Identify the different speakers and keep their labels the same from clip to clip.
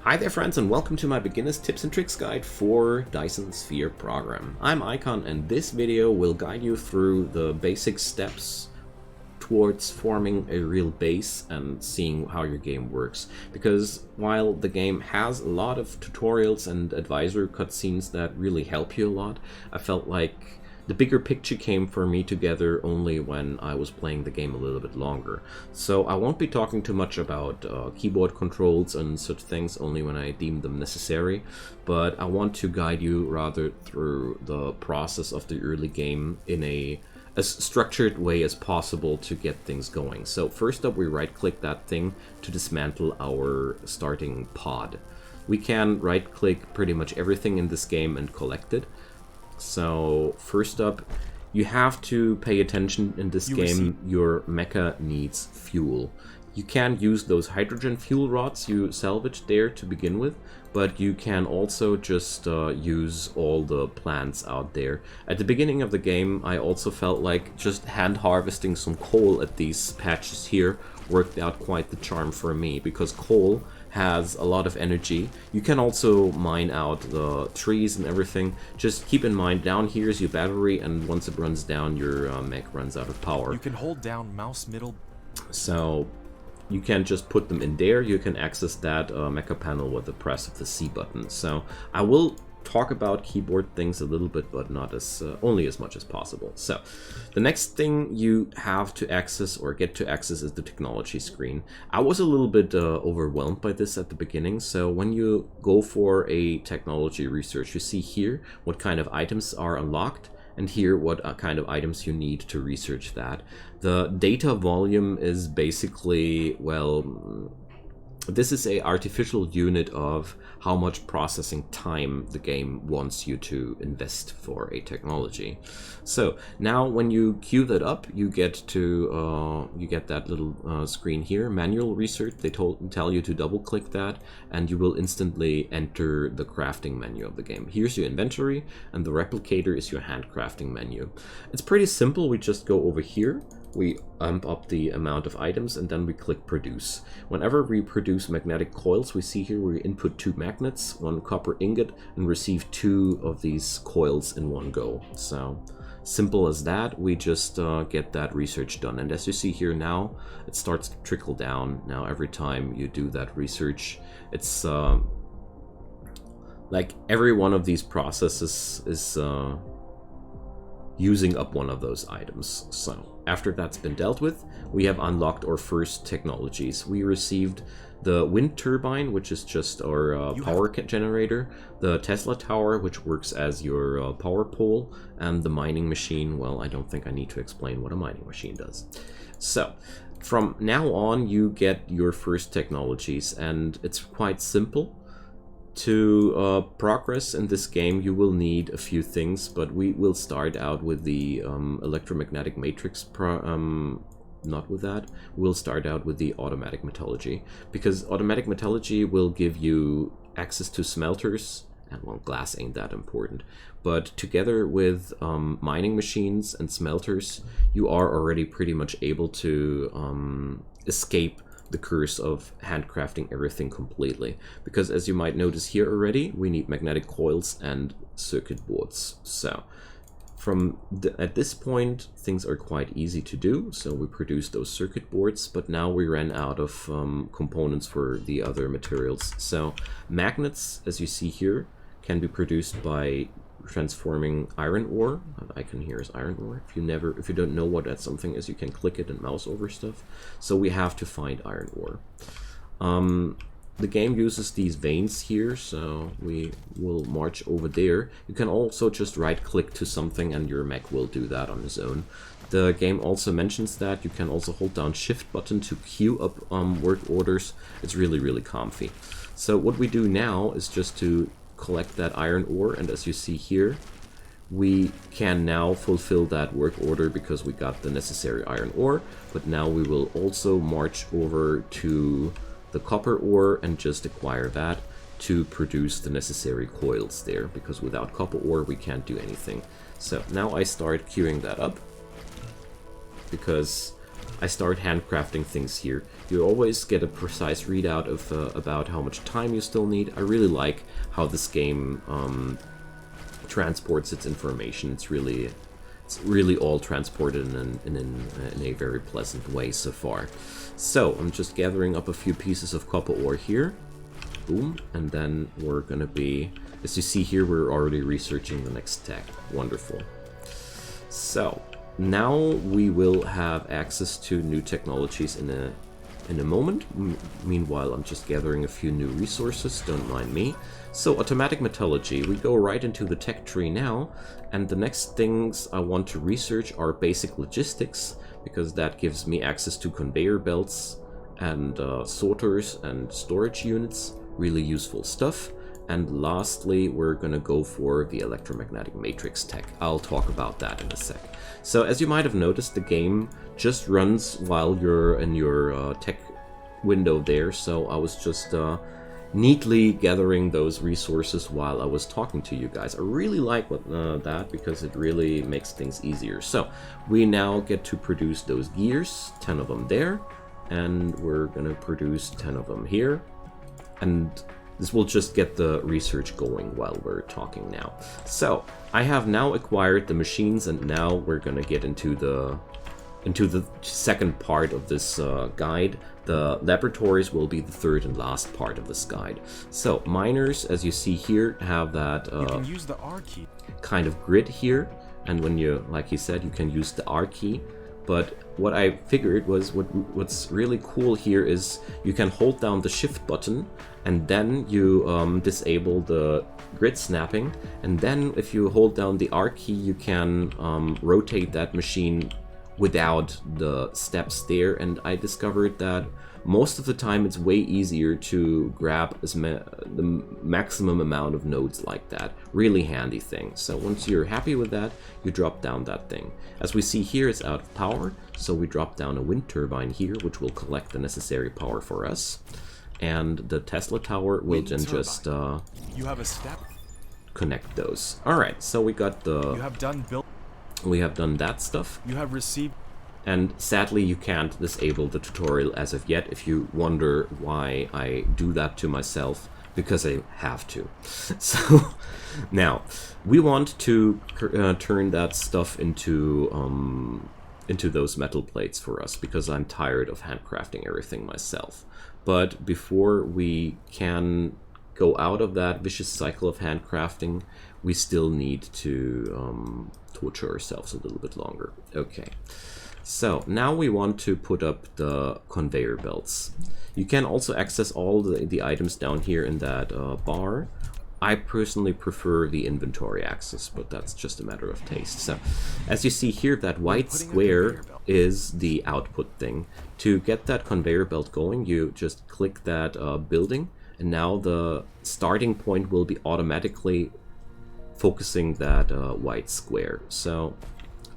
Speaker 1: Hi there friends, and welcome to my beginner's tips and tricks guide for Dyson Sphere Program. I'm Icon, and this video will guide you through the basic steps towards forming a real base and seeing how your game works. Because while the game has a lot of tutorials and advisor cutscenes that really help you a lot, I felt like the bigger picture came for me together only when I was playing the game a little bit longer. So I won't be talking too much about keyboard controls and such things, only when I deem them necessary, but I want to guide you rather through the process of the early game in as structured way as possible to get things going. So first up, we right click that thing to dismantle our starting pod. We can right click pretty much everything in this game and collect it. So first up, you have to pay attention in this game. Your mecha needs fuel. You can use those hydrogen fuel rods you salvaged there to begin with, but you can also just use all the plants out there. At the beginning of the game, I also felt like just hand harvesting some coal at these patches here worked out quite the charm for me, because coal has a lot of energy. You can also mine out the trees and everything. Just keep in mind, down here is your battery, and once it runs down, your mech runs out of power.
Speaker 2: You can hold down mouse middle.
Speaker 1: So you can just put them in there. You can access that mecha panel with the press of the C button. So I will talk about keyboard things a little bit, but not as only as much as possible. So the next thing you have to access or get to access is the technology screen. I was a little bit overwhelmed by this at the beginning. So when you go for a technology research, you see here what kind of items are unlocked, and here what kind of items you need to research that. The data volume is basically, well, this is a artificial unit of how much processing time the game wants you to invest for a technology. So now when you queue that up, you get that little screen here, manual research. They tell you to double click that, and you will instantly enter the crafting menu of the game. Here's your inventory, and the replicator is your handcrafting menu. It's pretty simple. We just go over here, we amp up the amount of items, and then we click produce. Whenever we produce magnetic coils, we see here we input 2 magnets, 1 copper ingot, and receive 2 of these coils in one go. So simple as that. We just get that research done, and as you see here now, it starts to trickle down. Now every time you do that research, it's like every one of these processes is using up one of those items. So after that's been dealt with, we have unlocked our first technologies. We received the wind turbine, which is just our power generator, the Tesla tower, which works as your power pole, and the mining machine. Well, I don't think I need to explain what a mining machine does. So from now on, you get your first technologies, and it's quite simple. To progress in this game, you will need a few things, but we will start out with the electromagnetic matrix. Not with that. We'll start out with the automatic metallurgy, because automatic metallurgy will give you access to smelters, and well, glass ain't that important. But together with mining machines and smelters, you are already pretty much able to escape the curse of handcrafting everything completely, because as you might notice here already, we need magnetic coils and circuit boards. So at this point, things are quite easy to do. So we produce those circuit boards, but now we ran out of components for the other materials. So magnets, as you see here, can be produced by transforming iron ore. The icon here is iron ore. If you don't know what that something is, you can click it and mouse over stuff. So we have to find iron ore. The game uses these veins here, so we will march over there. You can also just right click to something and your mech will do that on its own. The game also mentions that you can also hold down shift button to queue up work orders. It's really comfy. So what we do now is just to collect that iron ore, and as you see here, we can now fulfill that work order because we got the necessary iron ore. But now we will also march over to the copper ore and just acquire that to produce the necessary coils there, because without copper ore we can't do anything. So now I start queuing that up, because I start handcrafting things here. You always get a precise readout of about how much time you still need. I really like how this game transports its information. It's really all transported in a very pleasant way so far. So I'm just gathering up a few pieces of copper ore here. Boom, and then we're gonna be, as you see here, we're already researching the next tech. Wonderful. So now we will have access to new technologies in a moment. Meanwhile, I'm just gathering a few new resources, don't mind me. So automatic metallurgy, we go right into the tech tree now, and the next things I want to research are basic logistics, because that gives me access to conveyor belts and sorters and storage units, really useful stuff. And lastly, we're gonna go for the electromagnetic matrix tech. I'll talk about that in a sec. So as you might have noticed, the game just runs while you're in your tech window there, so I was just neatly gathering those resources while I was talking to you guys. I really like that, because it really makes things easier. So we now get to produce those gears, 10 of them there, and we're gonna produce 10 of them here, and this will just get the research going while we're talking now. So I have now acquired the machines, and now we're gonna get into the second part of this guide. The laboratories will be the third and last part of this guide. So miners, as you see here, have that
Speaker 2: You can use the R key.
Speaker 1: kind of grid here, and when you, like he said, you can use the R key. But what I figured was what's really cool here is you can hold down the shift button, and then you disable the grid snapping, and then if you hold down the R key, you can rotate that machine without the steps there. And I discovered that most of the time it's way easier to grab the maximum amount of nodes like that. Really handy thing. So once you're happy with that, you drop down that thing. As we see here, it's out of power, so we drop down a wind turbine here, which will collect the necessary power for us. And the Tesla tower will then just
Speaker 2: You have a step.
Speaker 1: connect those. Alright, so we got
Speaker 2: You have done build.
Speaker 1: we have done that stuff.
Speaker 2: You have received.
Speaker 1: And sadly, you can't disable the tutorial as of yet. If you wonder why I do that to myself, because I have to. So now we want to turn that stuff into those metal plates for us, because I'm tired of handcrafting everything myself. But before we can go out of that vicious cycle of handcrafting, we still need to torture ourselves a little bit longer. Okay. So now we want to put up the conveyor belts. You can also access all the items down here in that bar. I personally prefer the inventory access, but that's just a matter of taste. So as you see here, that white square is the output thing. To get that conveyor belt going, you just click that building, and now the starting point will be automatically focusing that white square. So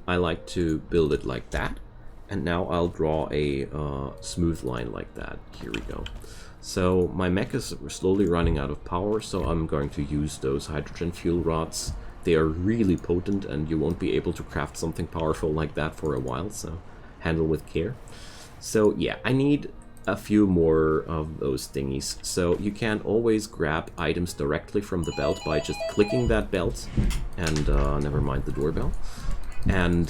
Speaker 1: I like to build it like that, and now I'll draw a smooth line like that. Here we go. So my mech is slowly running out of power, so I'm going to use those hydrogen fuel rods. They are really potent, and you won't be able to craft something powerful like that for a while, so handle with care. So yeah, I need a few more of those thingies. So you can always grab items directly from the belt by just clicking that belt, and never mind the doorbell. And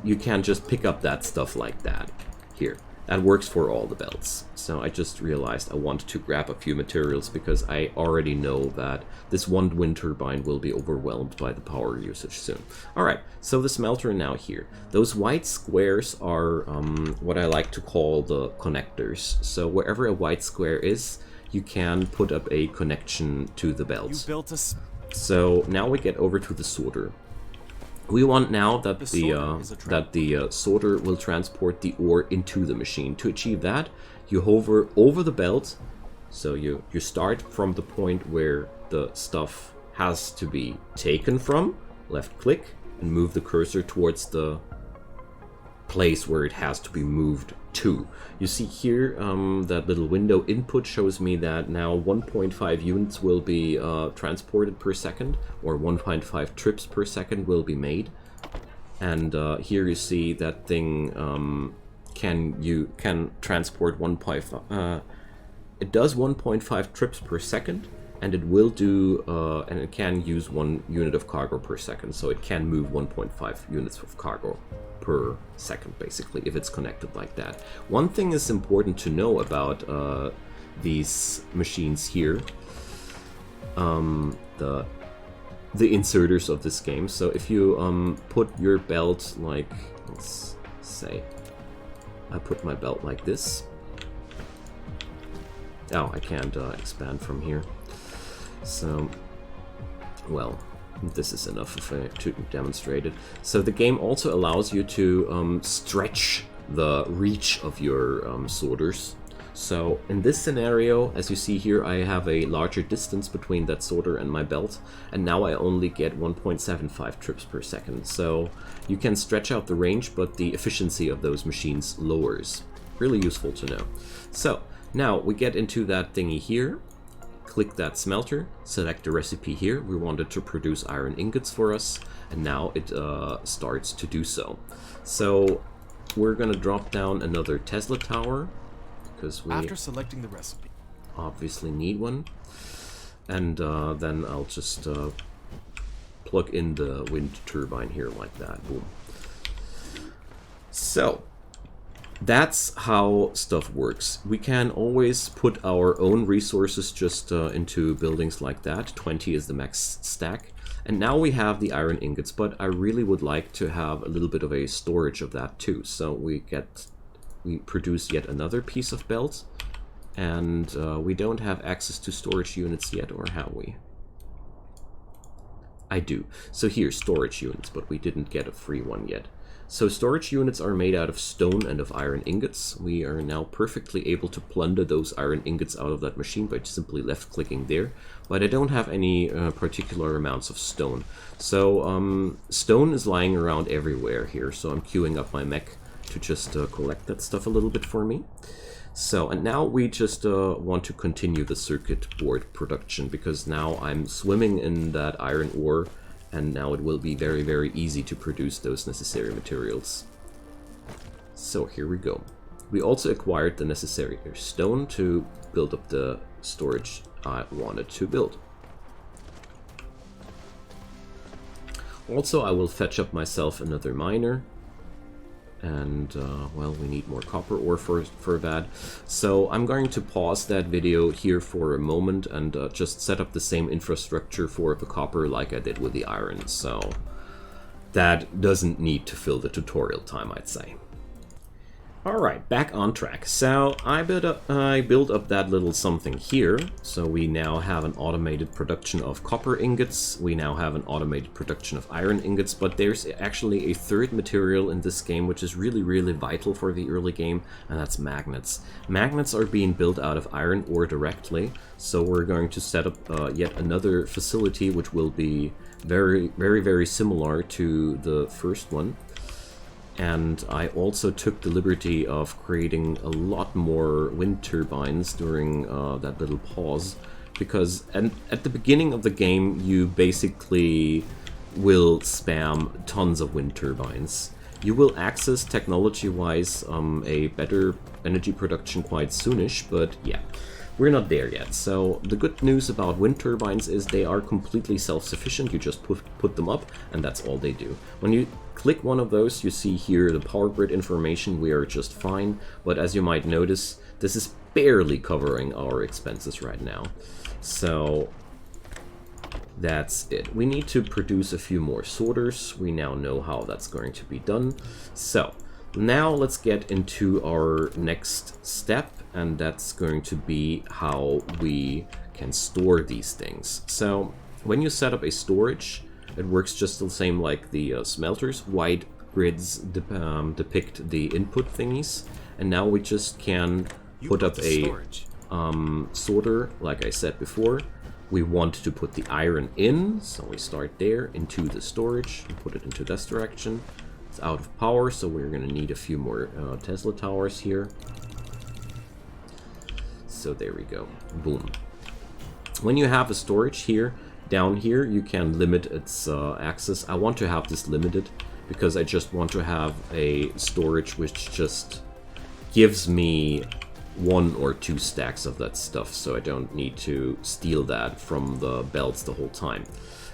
Speaker 1: you can just pick up that stuff like that here. That works for all the belts. So I just realized I wanted to grab a few materials, because I already know that this one wind turbine will be overwhelmed by the power usage soon. Alright, so the smelter now here. Those white squares are what I like to call the connectors. So wherever a white square is, you can put up a connection to the belt.
Speaker 2: You built a.
Speaker 1: So now we get over to the sorter. We want now that the sorter will transport the ore into the machine. To achieve that, you hover over the belt. So you start from the point where the stuff has to be taken from, left click, and move the cursor towards the place where it has to be moved to. You see here that little window input shows me that now 1.5 units will be transported per second, or 1.5 trips per second will be made. And here you see that thing can transport 1.5. It does 1.5 trips per second, and it will do and it can use 1 unit of cargo per second. So it can move 1.5 units of cargo per second, basically, if it's connected like that. One thing is important to know about these machines here, the inserters of this game. So if you put your belt like, let's say, I put my belt like this. Oh, I can't expand from here. So, well, this is enough to demonstrate it. So the game also allows you to stretch the reach of your sorters. So in this scenario, as you see here, I have a larger distance between that sorter and my belt, and now I only get 1.75 trips per second. So you can stretch out the range, but the efficiency of those machines lowers. Really useful to know. So now we get into that thingy here. Click that smelter, select the recipe here. We want it to produce iron ingots for us, and now it starts to do so. So we're gonna drop down another Tesla tower, because we
Speaker 2: After selecting the recipe,
Speaker 1: obviously need one. And then I'll just plug in the wind turbine here like that. Boom. So that's how stuff works. We can always put our own resources just into buildings like that. 20 is the max stack. And now we have the iron ingots, but I really would like to have a little bit of a storage of that too. So we produce yet another piece of belt, and we don't have access to storage units yet, or have we? I do. So here, storage units, but we didn't get a free one yet. So storage units are made out of stone and of iron ingots. We are now perfectly able to plunder those iron ingots out of that machine by simply left-clicking there. But I don't have any particular amounts of stone. So stone is lying around everywhere here, so I'm queuing up my mech to just collect that stuff a little bit for me. So, and now we just want to continue the circuit board production, because now I'm swimming in that iron ore, and now it will be very, very easy to produce those necessary materials. So here we go. We also acquired the necessary stone to build up the storage I wanted to build. Also, I will fetch up myself another miner. And, well, we need more copper ore for that. So I'm going to pause that video here for a moment and just set up the same infrastructure for the copper like I did with the iron. So that doesn't need to fill the tutorial time, I'd say. Alright, back on track. So I built up that little something here. So we now have an automated production of copper ingots. We now have an automated production of iron ingots. But there's actually a third material in this game which is really, really vital for the early game, and that's magnets. Magnets are being built out of iron ore directly. So we're going to set up yet another facility which will be very, very, very similar to the first one. And I also took the liberty of creating a lot more wind turbines during that little pause, because at the beginning of the game you basically will spam tons of wind turbines. You will access, technology-wise, a better energy production quite soonish, but yeah, we're not there yet. So the good news about wind turbines is they are completely self-sufficient. You just put them up, and that's all they do. When you click one of those, you see here the power grid information. We are just fine, but as you might notice, this is barely covering our expenses right now. So that's it. We need to produce a few more sorters. We now know how that's going to be done. So now let's get into our next step, and that's going to be how we can store these things. So when you set up a storage, it works just the same like the smelters. White grids depict the input thingies, and now we just can put up a sorter, like I said before. We want to put the iron in, so we start there, into the storage, and put it into this direction. It's out of power, so we're going to need a few more Tesla towers here. So there we go. Boom. When you have a storage here, down here, you can limit its access. I want to have this limited because I just want to have a storage which just gives me 1 or 2 stacks of that stuff, so I don't need to steal that from the belts the whole time.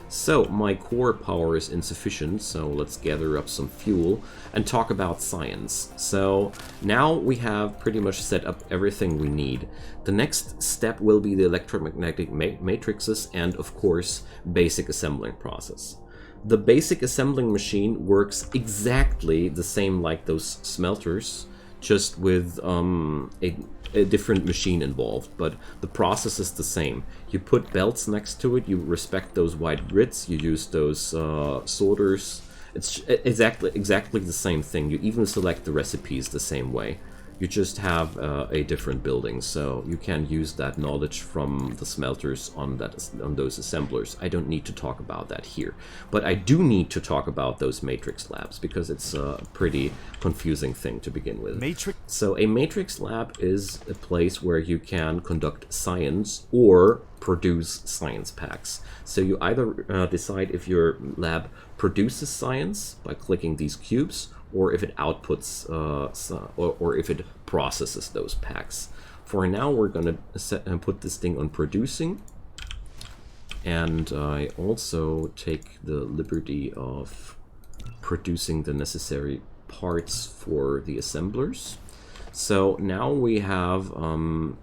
Speaker 1: So my core power is insufficient, so let's gather up some fuel and talk about science. So now we have pretty much set up everything we need. The next step will be the electromagnetic matrices and, of course, basic assembling process. The basic assembling machine works exactly the same like those smelters, just with a different machine involved, but the process is the same. You put belts next to it, you respect those white grids, you use those sorters. It's exactly the same thing. You even select the recipes the same way. You just have a different building, so you can use that knowledge from the smelters on those assemblers. I don't need to talk about that here, but I do need to talk about those matrix labs because it's a pretty confusing thing to begin with. So a matrix lab is a place where you can conduct science or produce science packs. So you either decide if your lab produces science by clicking these cubes, or if it outputs, or if it processes those packs. For now, we're gonna put this thing on producing, and I also take the liberty of producing the necessary parts for the assemblers. So now we have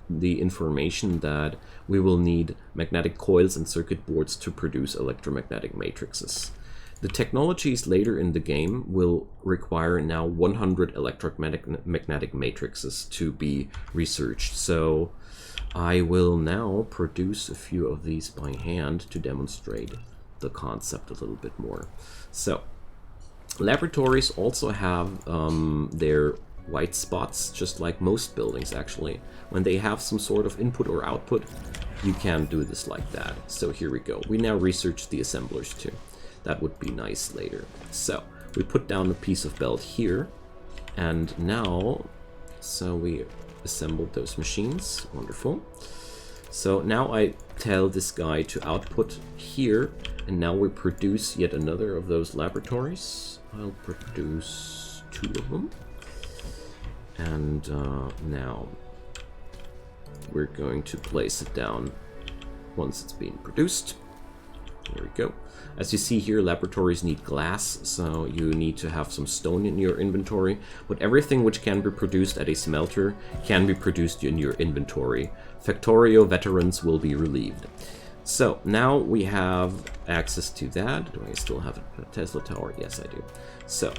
Speaker 1: the information that we will need magnetic coils and circuit boards to produce electromagnetic matrices. The technologies later in the game will require now 100 electromagnetic matrices to be researched. So I will now produce a few of these by hand to demonstrate the concept a little bit more. So laboratories also have their white spots, just like most buildings actually. When they have some sort of input or output, you can do this like that. So here we go. We now research the assemblers too. That would be nice later. So we put down a piece of belt here, and now, so we assembled those machines. Wonderful. So now I tell this guy to output here, and now we produce yet another of those laboratories. I'll produce 2 of them. And now we're going to place it down once it's been produced. There we go. As you see here, laboratories need glass, so you need to have some stone in your inventory, but everything which can be produced at a smelter can be produced in your inventory. Factorio veterans will be relieved. So now we have access to that. Do I still have a Tesla tower? Yes, I do. So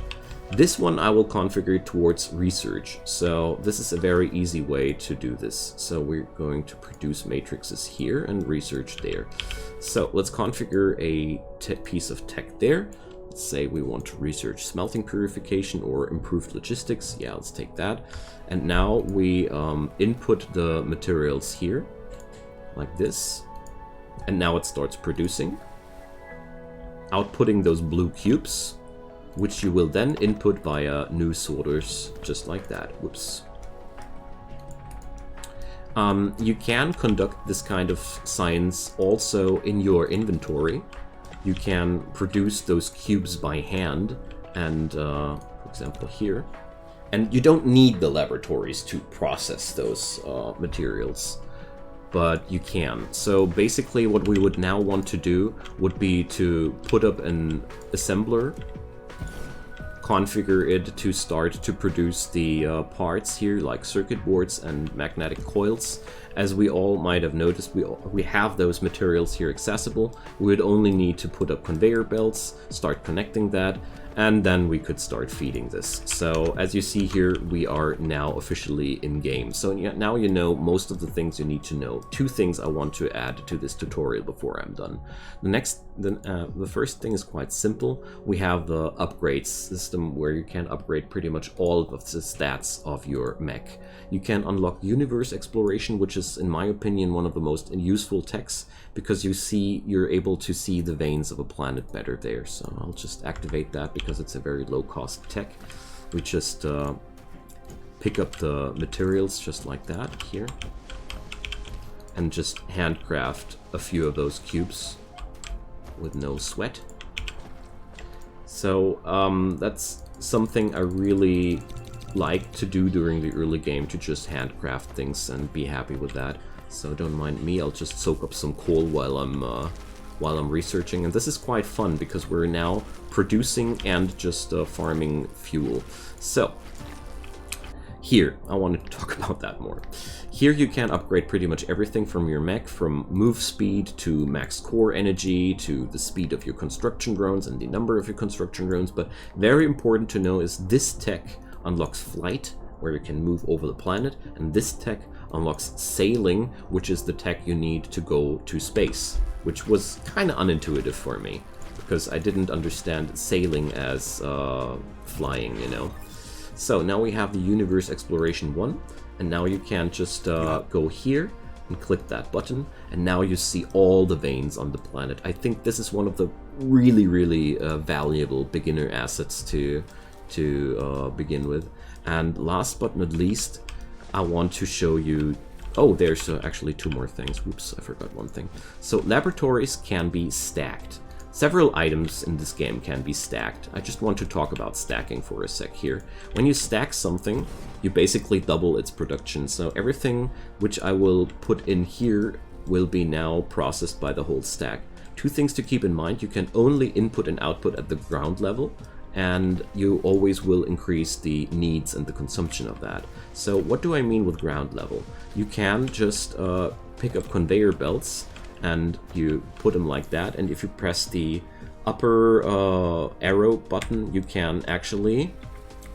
Speaker 1: this one I will configure towards research. So this is a very easy way to do this. So we're going to produce matrices here and research there. So let's configure a piece of tech there. Let's say we want to research smelting purification or improved logistics. Yeah, let's take that. And now we input the materials here, like this. And now it starts producing, outputting those blue cubes, which you will then input via new sorters, just like that. Whoops. You can conduct this kind of science also in your inventory. You can produce those cubes by hand, and for example here. And you don't need the laboratories to process those materials, but you can. So basically what we would now want to do would be to put up an assembler, configure it to start to produce the parts here, like circuit boards and magnetic coils. As we all might have noticed, we have those materials here accessible. We would only need to put up conveyor belts, start connecting that, and then we could start feeding this. So as you see here, we are now officially in game. So now you know most of the things you need to know. 2 things I want to add to this tutorial before I'm done. The first thing is quite simple. We have the upgrade system where you can upgrade pretty much all of the stats of your mech. You can unlock universe exploration, which is, in my opinion, one of the most useful techs, because you're able to see the veins of a planet better there. So I'll just activate that because it's a very low-cost tech. We just pick up the materials just like that here, and just handcraft a few of those cubes with no sweat. So that's something I really like to do during the early game, to just handcraft things and be happy with that. So don't mind me, I'll just soak up some coal while I'm researching. And this is quite fun because we're now producing and just farming fuel. So here, I wanted to talk about that more. Here you can upgrade pretty much everything from your mech, from move speed to max core energy to the speed of your construction drones and the number of your construction drones. But very important to know is this tech unlocks flight, where you can move over the planet, and this tech unlocks sailing, which is the tech you need to go to space, which was kind of unintuitive for me because I didn't understand sailing as flying, you know. So now we have the Universe Exploration 1, and now you can just go here and click that button, and now you see all the veins on the planet. I think this is one of the really valuable beginner assets to begin with. And last but not least, I want to show you... Oh, there's actually two more things. Whoops, I forgot one thing. So laboratories can be stacked. Several items in this game can be stacked. I just want to talk about stacking for a sec here. When you stack something, you basically double its production. So everything which I will put in here will be now processed by the whole stack. Two things to keep in mind: you can only input and output at the ground level, and you always will increase the needs and the consumption of that. So what do I mean with ground level? You can just pick up conveyor belts and you put them like that, and if you press the upper arrow button, you can actually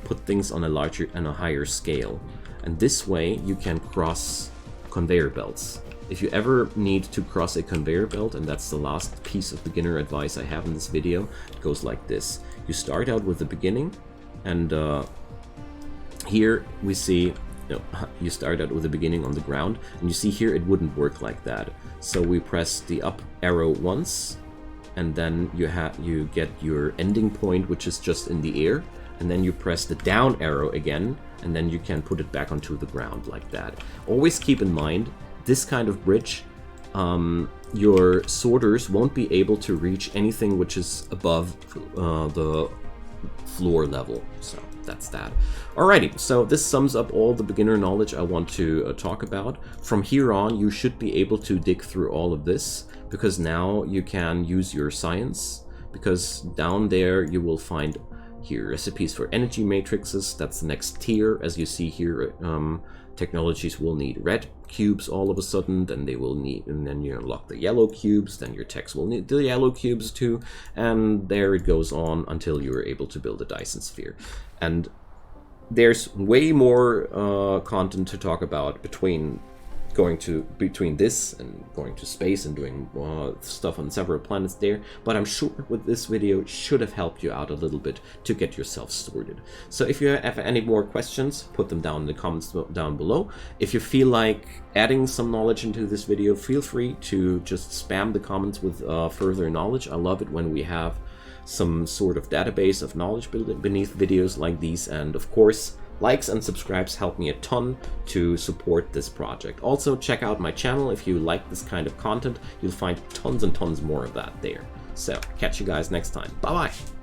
Speaker 1: put things on a larger and a higher scale. And this way you can cross conveyor belts. If you ever need to cross a conveyor belt, and that's the last piece of beginner advice I have in this video, it goes like this. You start out with the beginning, and here we see, you start out with the beginning on the ground, and you see here it wouldn't work like that. So we press the up arrow once, and then you get your ending point, which is just in the air, and then you press the down arrow again, and then you can put it back onto the ground like that. Always keep in mind, this kind of bridge, your sorters won't be able to reach anything which is above the floor level. So that's that. Alrighty, so this sums up all the beginner knowledge I want to talk about. From here on, you should be able to dig through all of this, because now you can use your science, because down there you will find here recipes for energy matrices. That's the next tier. As you see here, technologies will need red cubes all of a sudden, then they will need, and then you unlock the yellow cubes, then your techs will need the yellow cubes too, and there it goes on until you're able to build a Dyson Sphere. And there's way more content to talk about between this and going to space and doing stuff on several planets there, but I'm sure with this video should have helped you out a little bit to get yourself sorted. So if you have any more questions, put them down in the comments down below. If you feel like adding some knowledge into this video, feel free to just spam the comments with further knowledge. I love it when we have some sort of database of knowledge beneath videos like these, and of course, likes and subscribes help me a ton to support this project. Also, check out my channel if you like this kind of content. You'll find tons and tons more of that there. So, catch you guys next time. Bye-bye!